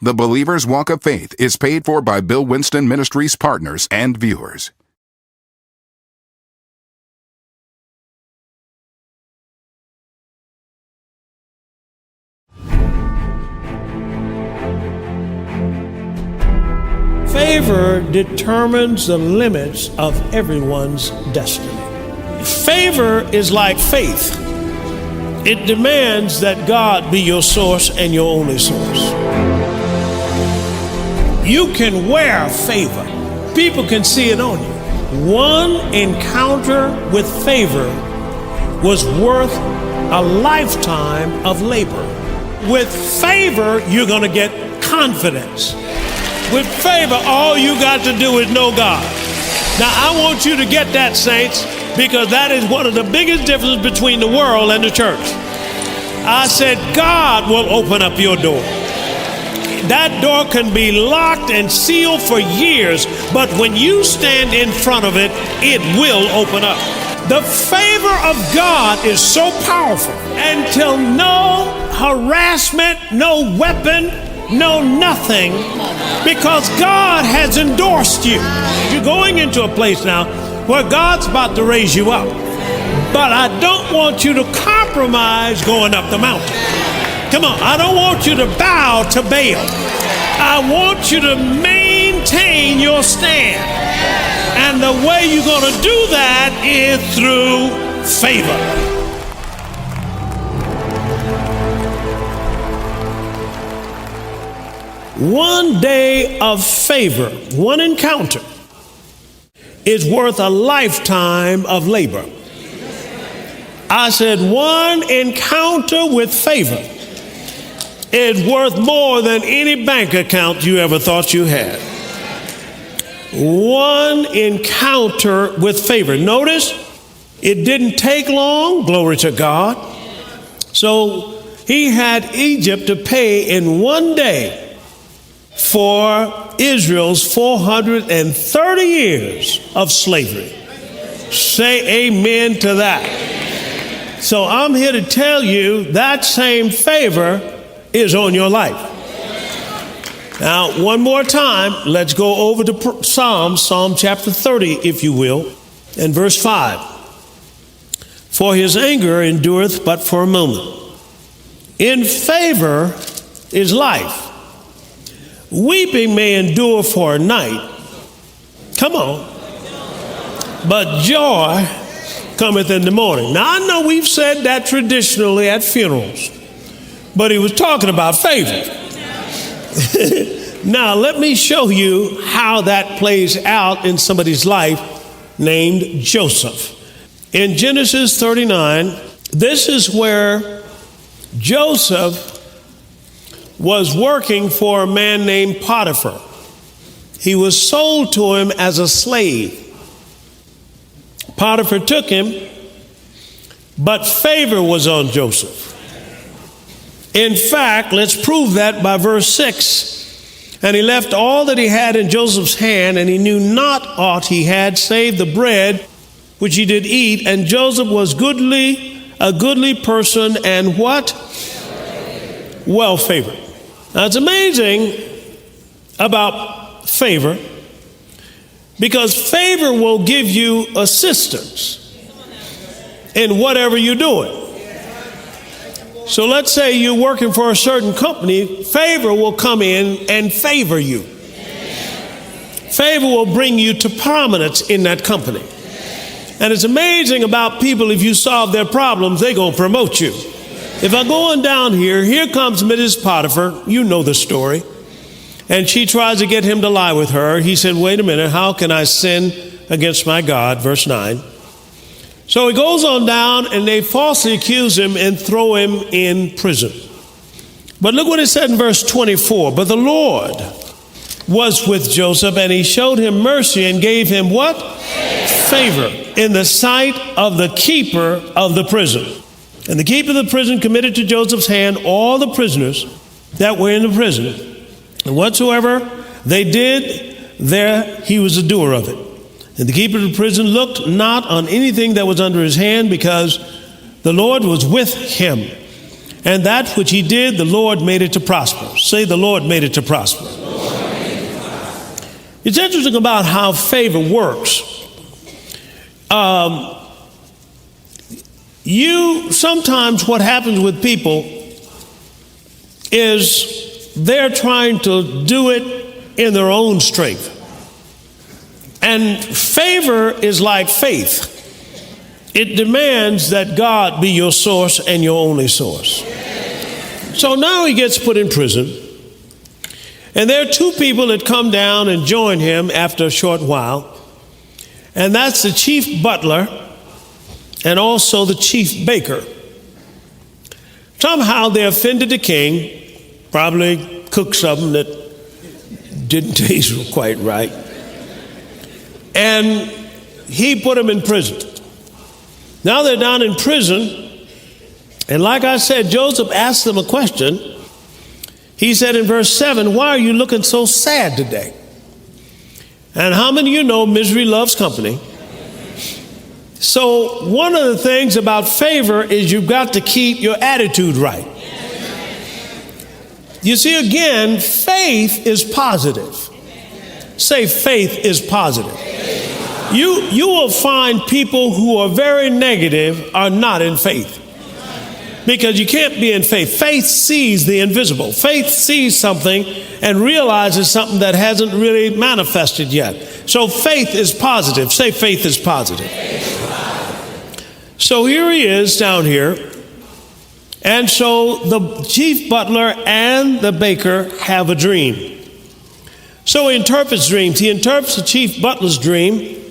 The Believer's Walk of Faith is paid for by Bill Winston Ministries partners and viewers. Favor determines the limits of everyone's destiny. Favor is like faith. It demands that God be your source and your only source. You can wear favor. People can see it on you. One encounter with favor was worth a lifetime of labor. With favor, you're going to get confidence. With favor, all you got to do is know God. Now, I want you to get that, saints, because that is one of the biggest differences between the world and the church. I said, God will open up your door. That door can be locked and sealed for years, but when you stand in front of it, it will open up. The favor of God is so powerful until no harassment, no weapon, no nothing, because God has endorsed you. You're going into a place now where God's about to raise you up. But I don't want you to compromise going up the mountain. Come on, I don't want you to bow to Baal. I want you to maintain your stand. And the way you're going to do that is through favor. One day of favor, one encounter, is worth a lifetime of labor. I said one encounter with favor is worth more than any bank account you ever thought you had. One encounter with favor. Notice, it didn't take long, glory to God. So he had Egypt to pay in one day for Israel's 430 years of slavery. Say amen to that. So I'm here to tell you that same favor is on your life. Now, one more time, let's go over to Psalm chapter 30, if you will, and verse 5. For his anger endureth but for a moment. In favor is life. Weeping may endure for a night. Come on. But joy cometh in the morning. Now, I know we've said that traditionally at funerals, but he was talking about favor. Now, let me show you how that plays out in somebody's life named Joseph. In Genesis 39, this is where Joseph was working for a man named Potiphar. He was sold to him as a slave. Potiphar took him, but favor was on Joseph. In fact, let's prove that by verse 6. And he left all that he had in Joseph's hand, and he knew not aught he had save the bread which he did eat. And Joseph was a goodly person, and what? Well favored. Now, it's amazing about favor, because favor will give you assistance in whatever you're doing. So let's say you're working for a certain company, favor will come in and favor you. Favor will bring you to prominence in that company. And it's amazing about people, if you solve their problems, they're going to promote you. If I go on down here comes Mrs. Potiphar, you know the story. And she tries to get him to lie with her. He said, wait a minute, how can I sin against my God? Verse 9. So he goes on down, and they falsely accuse him and throw him in prison. But look what it said in verse 24. But the Lord was with Joseph, and he showed him mercy and gave him what? Favor in the sight of the keeper of the prison. And the keeper of the prison committed to Joseph's hand all the prisoners that were in the prison. And whatsoever they did, there he was a doer of it. And the keeper of the prison looked not on anything that was under his hand, because the Lord was with him. And that which he did, the Lord made it to prosper. Say, the Lord made it to prosper. It's interesting about how favor works. Sometimes what happens with people is they're trying to do it in their own strength. And favor is like faith. It demands that God be your source and your only source. So now he gets put in prison. And there are two people that come down and join him after a short while. And that's the chief butler and also the chief baker. Somehow they offended the king, probably cooked something that didn't taste quite right. And he put them in prison. Now they're down in prison. And like I said, Joseph asked them a question. He said in verse 7, why are you looking so sad today? And how many of you know misery loves company? So one of the things about favor is you've got to keep your attitude right. You see, again, faith is positive. Say, faith is positive. You will find people who are very negative are not in faith. Because you can't be in faith. Faith sees the invisible. Faith sees something and realizes something that hasn't really manifested yet. So faith is positive. Say, faith is positive. So here he is down here. And so the chief butler and the baker have a dream. So he interprets dreams. He interprets the chief butler's dream.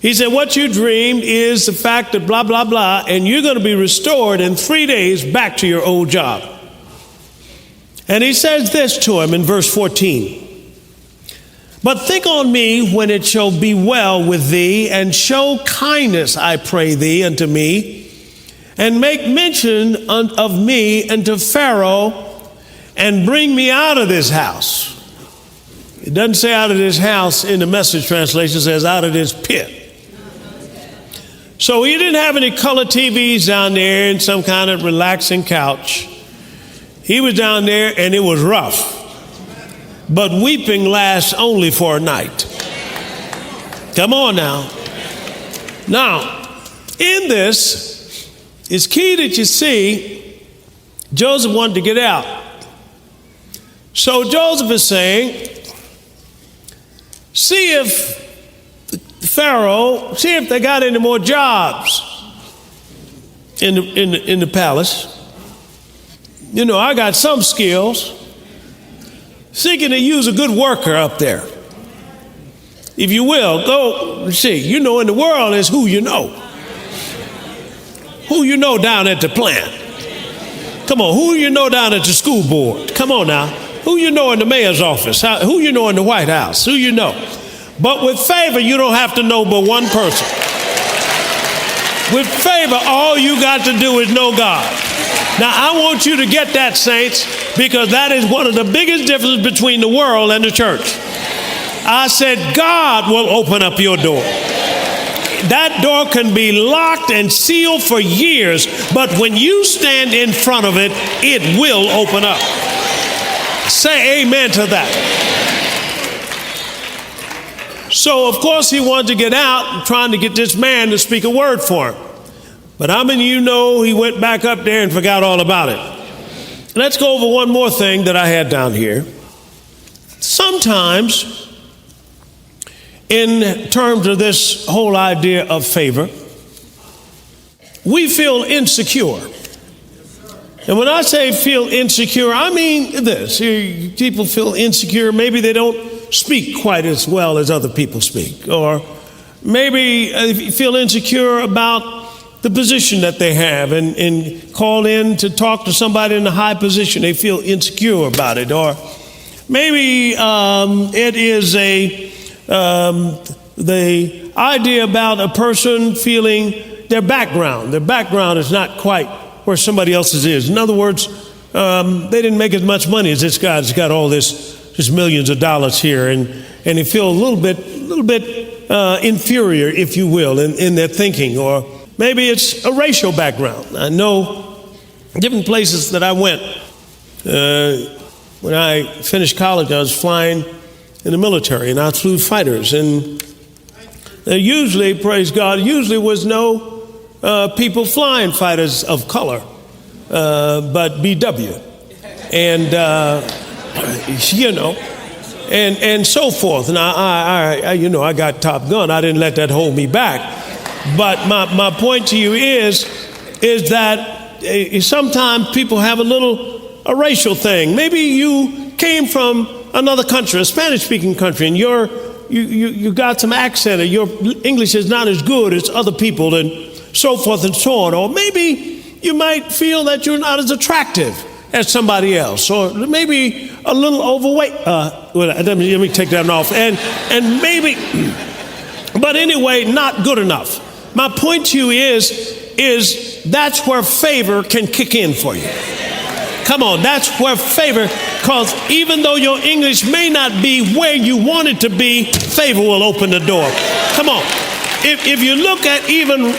He said, what you dreamed is the fact that blah, blah, blah, and you're going to be restored in 3 days back to your old job. And he says this to him in verse 14. But think on me when it shall be well with thee, and show kindness, I pray thee, unto me, and make mention of me unto Pharaoh, and bring me out of this house. It doesn't say out of this house in the Message translation, it says out of this pit. So he didn't have any color TVs down there and some kind of relaxing couch. He was down there and it was rough. But weeping lasts only for a night. Come on now. Now, in this, it's key that you see Joseph wanted to get out. So Joseph is saying, see if Pharaoh, see if they got any more jobs in the palace. You know, I got some skills. Seeking to use a good worker up there. If you will, go see. You know, in the world is who you know. Who you know down at the plant. Come on, who you know down at the school board. Come on now. Who you know in the mayor's office. Who you know in the White House. Who you know. But with favor, you don't have to know but one person. With favor, all you got to do is know God. Now, I want you to get that, saints, because that is one of the biggest differences between the world and the church. I said, God will open up your door. That door can be locked and sealed for years, but when you stand in front of it, it will open up. Say amen to that. So, of course, he wanted to get out, trying to get this man to speak a word for him. But how many of you know he went back up there and forgot all about it? Let's go over one more thing that I had down here. Sometimes, in terms of this whole idea of favor, we feel insecure. And when I say feel insecure, I mean this. People feel insecure. Maybe they don't speak quite as well as other people speak. Or maybe you feel insecure about the position that they have and call in to talk to somebody in a high position. They feel insecure about it. Or maybe it is the idea about a person feeling their background. Their background is not quite where somebody else's is. In other words, they didn't make as much money as this guy that's got all this millions of dollars here, and they feel a little bit inferior, if you will, in their thinking. Or maybe it's a racial background. I know different places that I went. When I finished college, I was flying in the military, and I flew fighters. And there usually, praise God, usually was no people flying fighters of color, but BW. And, and so forth. And I got Top Gun. I didn't let that hold me back. But my point to you is that sometimes people have a racial thing. Maybe you came from another country, a Spanish-speaking country, and you got some accent, or your English is not as good as other people, and so forth and so on. Or maybe you might feel that you're not as attractive as somebody else, or maybe a little overweight. Let me take that off. And maybe, but anyway, not good enough. My point to you is that's where favor can kick in for you. Come on, that's where favor, because even though your English may not be where you want it to be, favor will open the door. Come on. If you look at even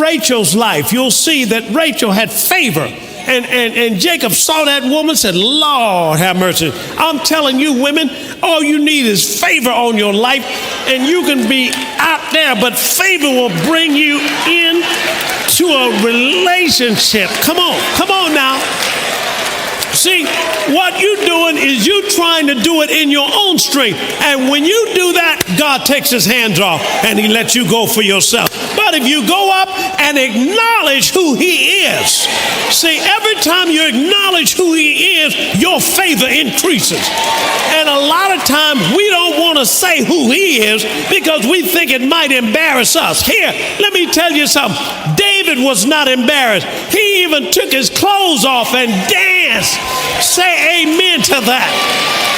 Rachel's life, you'll see that Rachel had favor. And Jacob saw that woman and said, Lord, have mercy. I'm telling you, women, all you need is favor on your life, and you can be out there, but favor will bring you in to a relationship. Come on now. See, what you're doing is you trying to do it in your own strength. And when you do that, God takes his hands off and he lets you go for yourself. But if you go up and acknowledge who he is, see, every time you acknowledge who he is, your favor increases. And a lot of times we don't want to say who he is because we think it might embarrass us. Here, let me tell you something. David was not embarrassed. He even took his clothes off and danced. Say amen to that.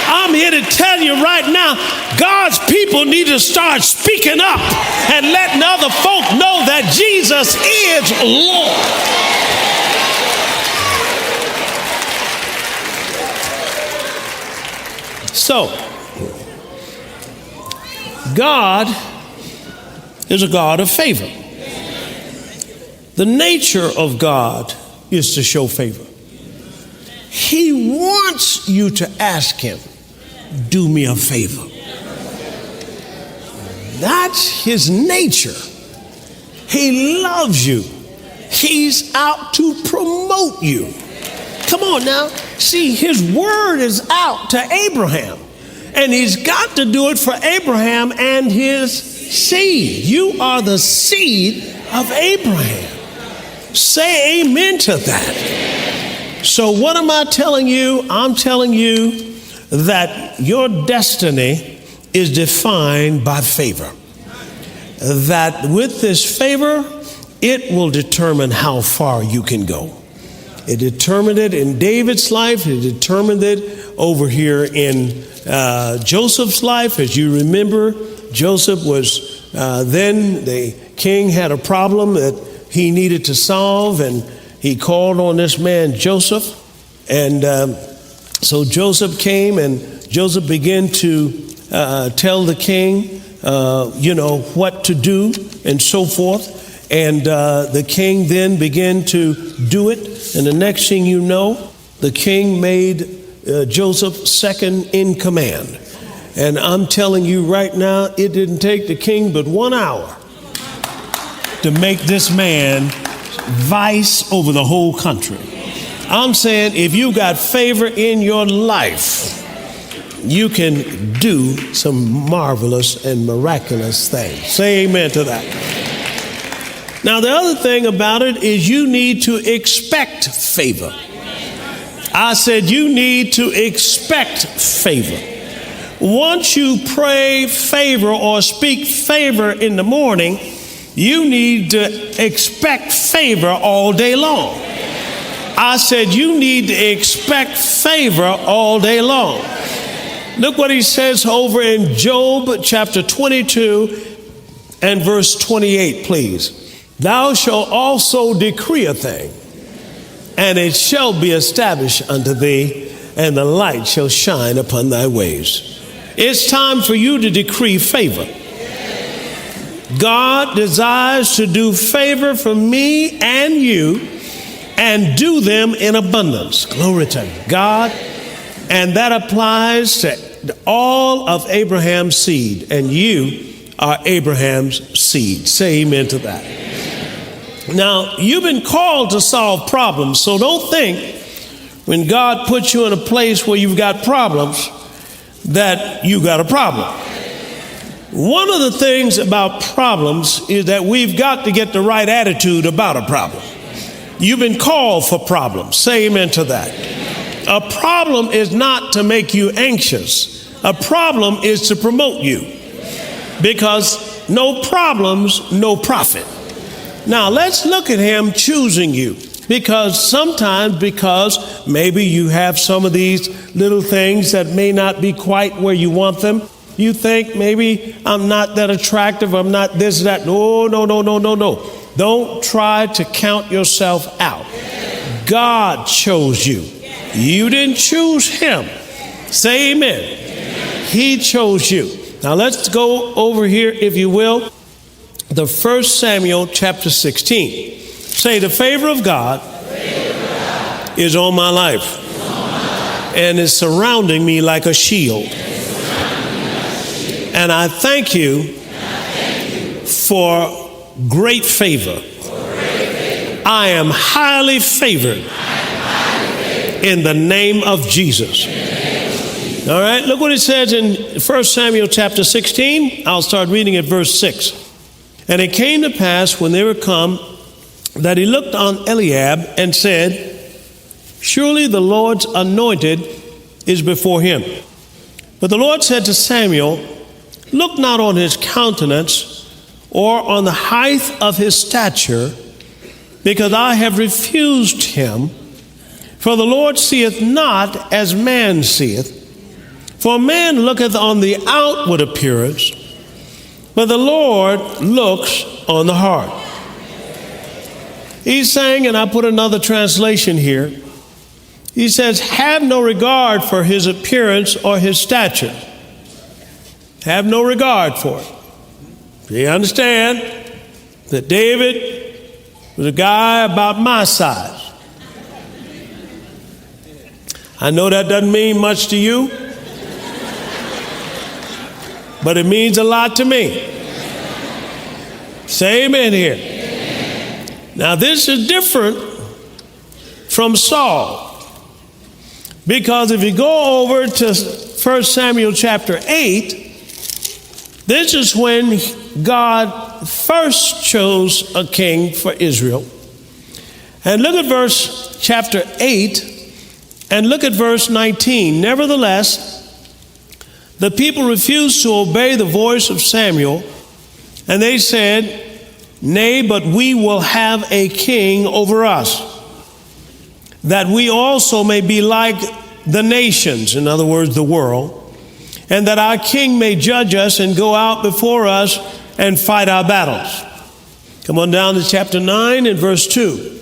I'm here to tell you right now, God's people need to start speaking up and letting other folk know that Jesus is Lord. So, God is a God of favor. The nature of God is to show favor. He wants you to ask him, do me a favor. That's his nature. He loves you. He's out to promote you. Come on now. See, his word is out to Abraham, and he's got to do it for Abraham and his seed. You are the seed of Abraham. Say amen to that. So what am I telling you? I'm telling you that your destiny is defined by favor. That with this favor, it will determine how far you can go. It determined it in David's life. It determined it over here in Joseph's life. As you remember, Joseph was then the king had a problem that he needed to solve, and he called on this man Joseph. And so Joseph came, and Joseph began to tell the king, what to do and so forth. And the king then began to do it. And the next thing you know, the king made Joseph second in command. And I'm telling you right now, it didn't take the king but 1 hour to make this man vice over the whole country. I'm saying if you got favor in your life, you can do some marvelous and miraculous things. Say amen to that. Now, the other thing about it is you need to expect favor. I said you need to expect favor. Once you pray favor or speak favor in the morning, you need to expect favor all day long. I said you need to expect favor all day long. Look what he says over in Job chapter 22 and verse 28, please. Thou shalt also decree a thing, and it shall be established unto thee, and the light shall shine upon thy ways. It's time for you to decree favor. God desires to do favor for me and you, and do them in abundance. Glory to God. And that applies to all of Abraham's seed. And you are Abraham's seed. Say amen to that. Now, you've been called to solve problems. So don't think when God puts you in a place where you've got problems that you got a problem. One of the things about problems is that we've got to get the right attitude about a problem. You've been called for problems. Say amen to that. A problem is not to make you anxious. A problem is to promote you. Because no problems, no profit. Now let's look at him choosing you. Because maybe you have some of these little things that may not be quite where you want them. You think maybe I'm not that attractive, I'm not this, that. No. Don't try to count yourself out. God chose you. You didn't choose him. Say amen. He chose you. Now let's go over here, if you will, the 1 Samuel chapter 16. Say, the favor of God is on my life and is surrounding me like a shield. And I thank you for great favor. I am highly favored in the name of Jesus. All right, look what it says in 1 Samuel chapter 16. I'll start reading at verse 6. And it came to pass when they were come that he looked on Eliab and said, surely the Lord's anointed is before him. But the Lord said to Samuel, look not on his countenance or on the height of his stature, because I have refused him. For the Lord seeth not as man seeth. For man looketh on the outward appearance, but the Lord looks on the heart. He's saying, and I put another translation here, he says, have no regard for his appearance or his stature. Have no regard for it. You understand that David was a guy about my size. I know that doesn't mean much to you, but it means a lot to me. Say amen here. Now this is different from Saul. Because if you go over to 1 Samuel chapter 8, this is when God first chose a king for Israel. And look at verse chapter 8 and look at verse 19. Nevertheless, the people refused to obey the voice of Samuel, and they said, nay, but we will have a king over us, that we also may be like the nations, in other words, the world, and that our king may judge us and go out before us and fight our battles. Come on down to chapter 9 and verse 2.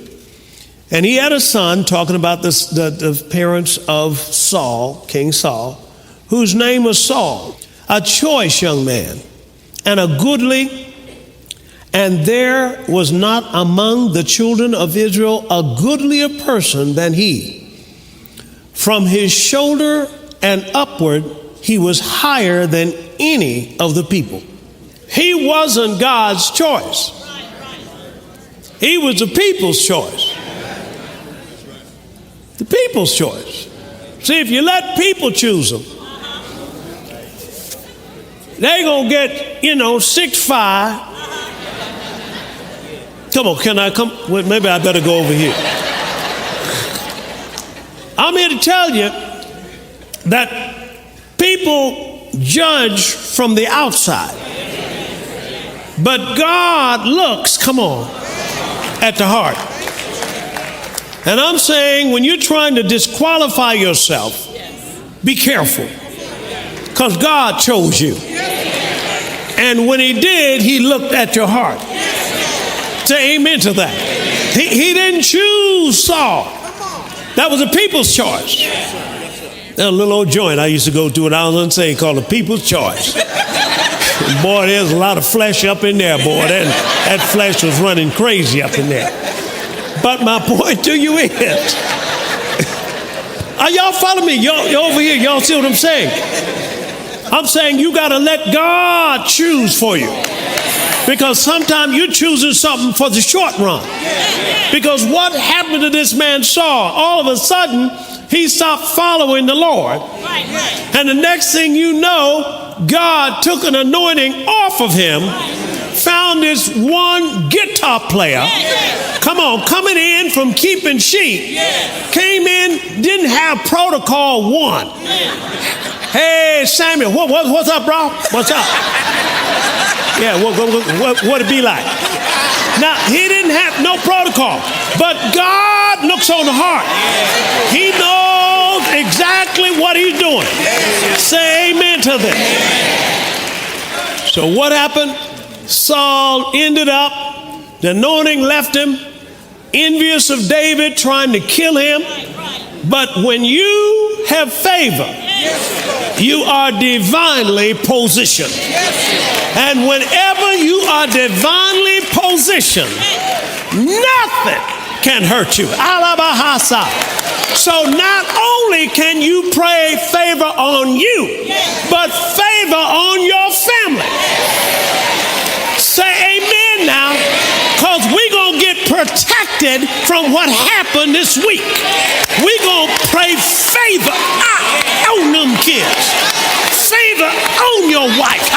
And he had a son, talking about the parents of Saul, King Saul, whose name was Saul, a choice young man and a goodly, and there was not among the children of Israel a goodlier person than he. From his shoulder and upward, he was higher than any of the people. He wasn't God's choice. He was the people's choice. The people's choice. See, if you let people choose them, they're going to get, 6'5". Come on, can I come? Well, maybe I better go over here. I'm here to tell you that people judge from the outside, but God looks, come on, at the heart. And I'm saying, when you're trying to disqualify yourself, be careful, because God chose you. And when he did, he looked at your heart. Say amen to that. He didn't choose Saul. That was the people's choice. There's a little old joint I used to go to when I was unsaved called the People's Choice. And boy, there's a lot of flesh up in there, boy. That flesh was running crazy up in there. But my point to you is, are y'all following me? Y'all over here, y'all see what I'm saying? I'm saying you got to let God choose for you. Because sometimes you're choosing something for the short run. Because what happened to this man Saul? All of a sudden, he stopped following the Lord. And the next thing you know, God took an anointing off of him, found this one guitar player, come on, coming in from keeping sheep, came in, didn't have protocol one. Hey, Samuel, what's up, bro? What's up? Yeah, what it be like? Now, he didn't have no protocol, but God looks on the heart. He knows exactly what he's doing. Say amen to this. So what happened? Saul ended up, the anointing left him, envious of David, trying to kill him. But when you have favor, you are divinely positioned. And whenever you are divinely positioned, nothing can hurt you. Alabahasa. So not only can you pray favor on you, but favor on your family. Say amen now, because we're going to get protected from what happened this week. We're going to pray favor on them kids. Favor on your wife.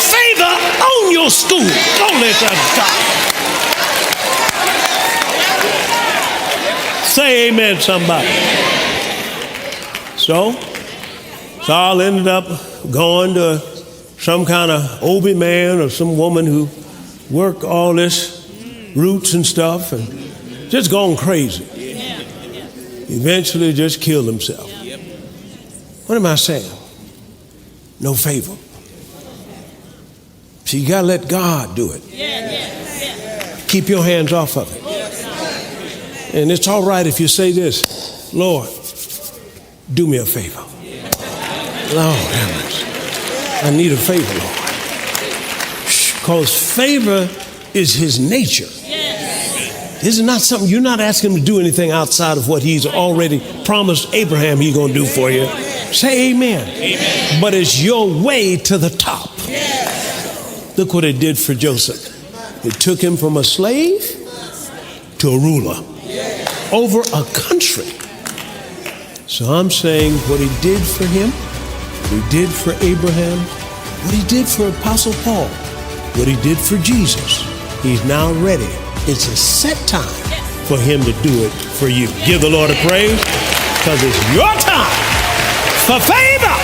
Favor on your school. Glory to God. Say amen, somebody. So, Saul ended up going to some kind of Obi man or some woman who worked all this roots and stuff and just gone crazy. Eventually just killed himself. What am I saying? No favor. So you got to let God do it. Keep your hands off of it. And it's all right if you say this, Lord, do me a favor. Lord, heavens, I need a favor, Lord. Because favor is his nature. This is not something, you're not asking him to do anything outside of what he's already promised Abraham he's going to do for you. Say amen. Amen. But it's your way to the top. Look what it did for Joseph. It took him from a slave to a ruler over a country. So I'm saying what he did for him, what he did for Abraham, what he did for Apostle Paul, what he did for Jesus, he's now ready. It's a set time for him to do it for you. Give the Lord a praise, because it's your time for favor.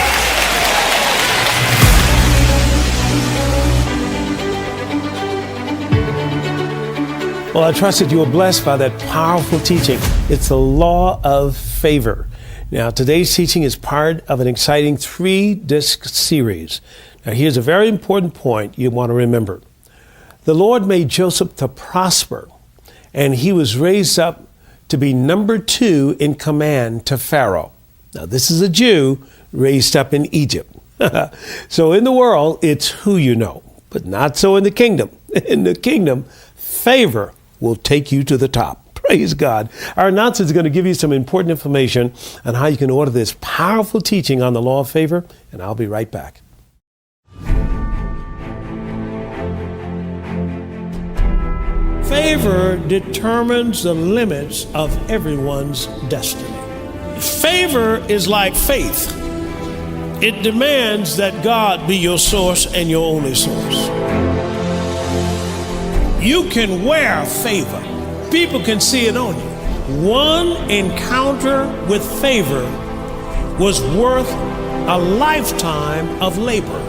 Well, I trust that you were blessed by that powerful teaching. It's the law of favor. Now, today's teaching is part of an exciting 3-disc series. Now, here's a very important point you want to remember. The Lord made Joseph to prosper, and he was raised up to be number 2 in command to Pharaoh. Now, this is a Jew raised up in Egypt. So in the world, it's who you know, but not so in the kingdom. In the kingdom, favor will take you to the top. Praise God. Our announcer is going to give you some important information on how you can order this powerful teaching on the law of favor, and I'll be right back. Favor determines the limits of everyone's destiny. Favor is like faith. It demands that God be your source and your only source. You can wear favor. People can see it on you. One encounter with favor was worth a lifetime of labor.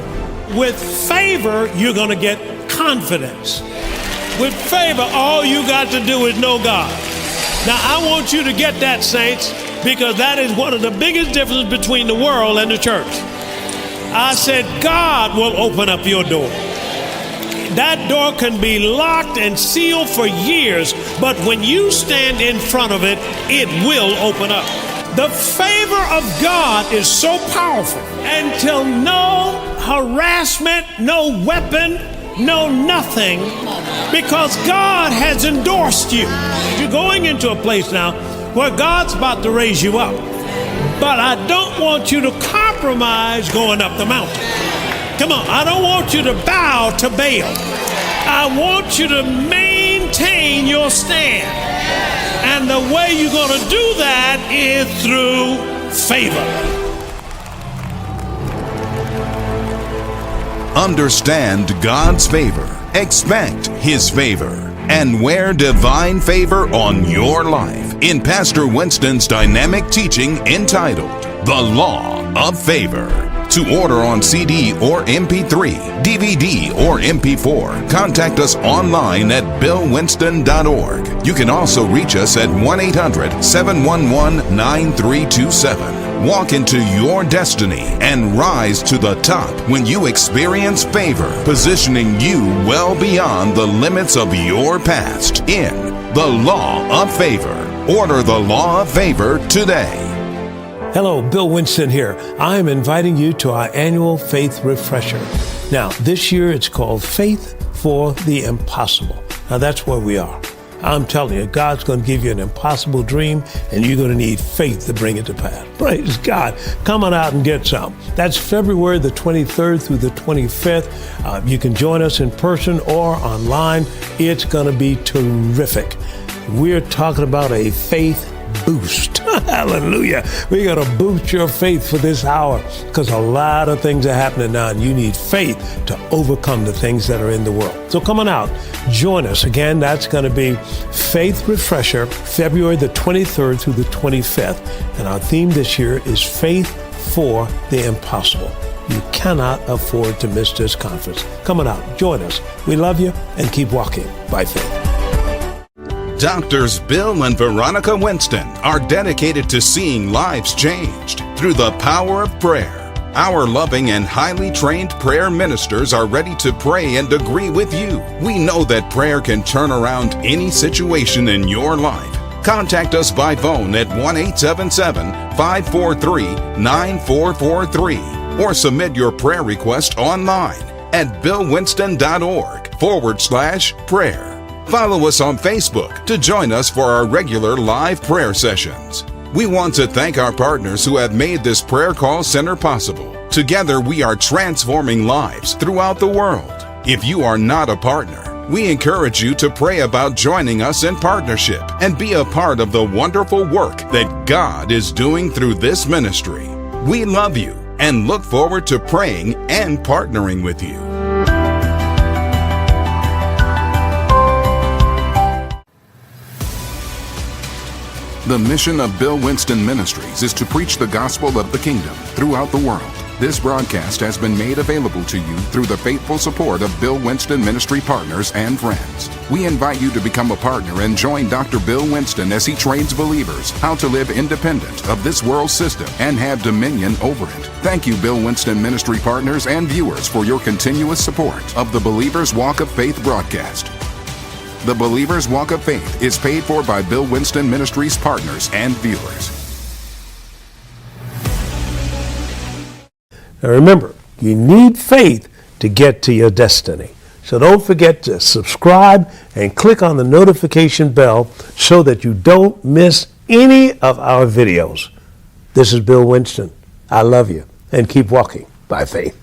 With favor, you're going to get confidence. With favor, all you got to do is know God. Now, I want you to get that, saints, because that is one of the biggest differences between the world and the church. I said, God will open up your door. That door can be locked and sealed for years, but when you stand in front of it, it will open up. The favor of God is so powerful. Until no harassment, no weapon, no nothing, because God has endorsed you. you're going into a place now where God's about to raise you up. But I don't want you to compromise going up the mountain. Come on, I don't want you to bow to Baal. I want you to maintain your stand. And the way you're going to do that is through favor. Understand God's favor, expect His favor, and wear divine favor on your life in Pastor Winston's dynamic teaching entitled The Law of Favor. To order on CD or MP3, DVD or MP4, contact us online at billwinston.org. You can also reach us at 1-800-711-9327. Walk into your destiny and rise to the top when you experience favor, positioning you well beyond the limits of your past in The Law of Favor. Order The Law of Favor today. Hello, Bill Winston here. I am inviting you to our annual Faith Refresher. Now, this year it's called Faith for the Impossible. Now, that's where we are. I'm telling you, God's going to give you an impossible dream, and you're going to need faith to bring it to pass. Praise God. Come on out and get some. That's February the 23rd through the 25th. You can join us in person or online. It's going to be terrific. We're talking about a faith boost. Hallelujah. We're going to boost your faith for this hour because a lot of things are happening now and you need faith to overcome the things that are in the world. So come on out. Join us. Again, that's going to be Faith Refresher, February the 23rd through the 25th. And our theme this year is Faith for the Impossible. You cannot afford to miss this conference. Come on out. Join us. We love you and keep walking by faith. Doctors Bill and Veronica Winston are dedicated to seeing lives changed through the power of prayer. Our loving and highly trained prayer ministers are ready to pray and agree with you. We know that prayer can turn around any situation in your life. Contact us by phone at 1-877-543-9443 or submit your prayer request online at billwinston.org/prayer. Follow us on Facebook to join us for our regular live prayer sessions. We want to thank our partners who have made this prayer call center possible. Together, we are transforming lives throughout the world. If you are not a partner, we encourage you to pray about joining us in partnership and be a part of the wonderful work that God is doing through this ministry. We love you and look forward to praying and partnering with you. The mission of Bill Winston Ministries is to preach the gospel of the kingdom throughout the world. This broadcast has been made available to you through the faithful support of Bill Winston Ministry partners and friends. We invite you to become a partner and join Dr. Bill Winston as he trains believers how to live independent of this world system and have dominion over it. Thank you, Bill Winston Ministry partners and viewers, for your continuous support of the Believer's Walk of Faith broadcast. The Believer's Walk of Faith is paid for by Bill Winston Ministries partners and viewers. Now remember, you need faith to get to your destiny. So don't forget to subscribe and click on the notification bell so that you don't miss any of our videos. This is Bill Winston. I love you and keep walking by faith.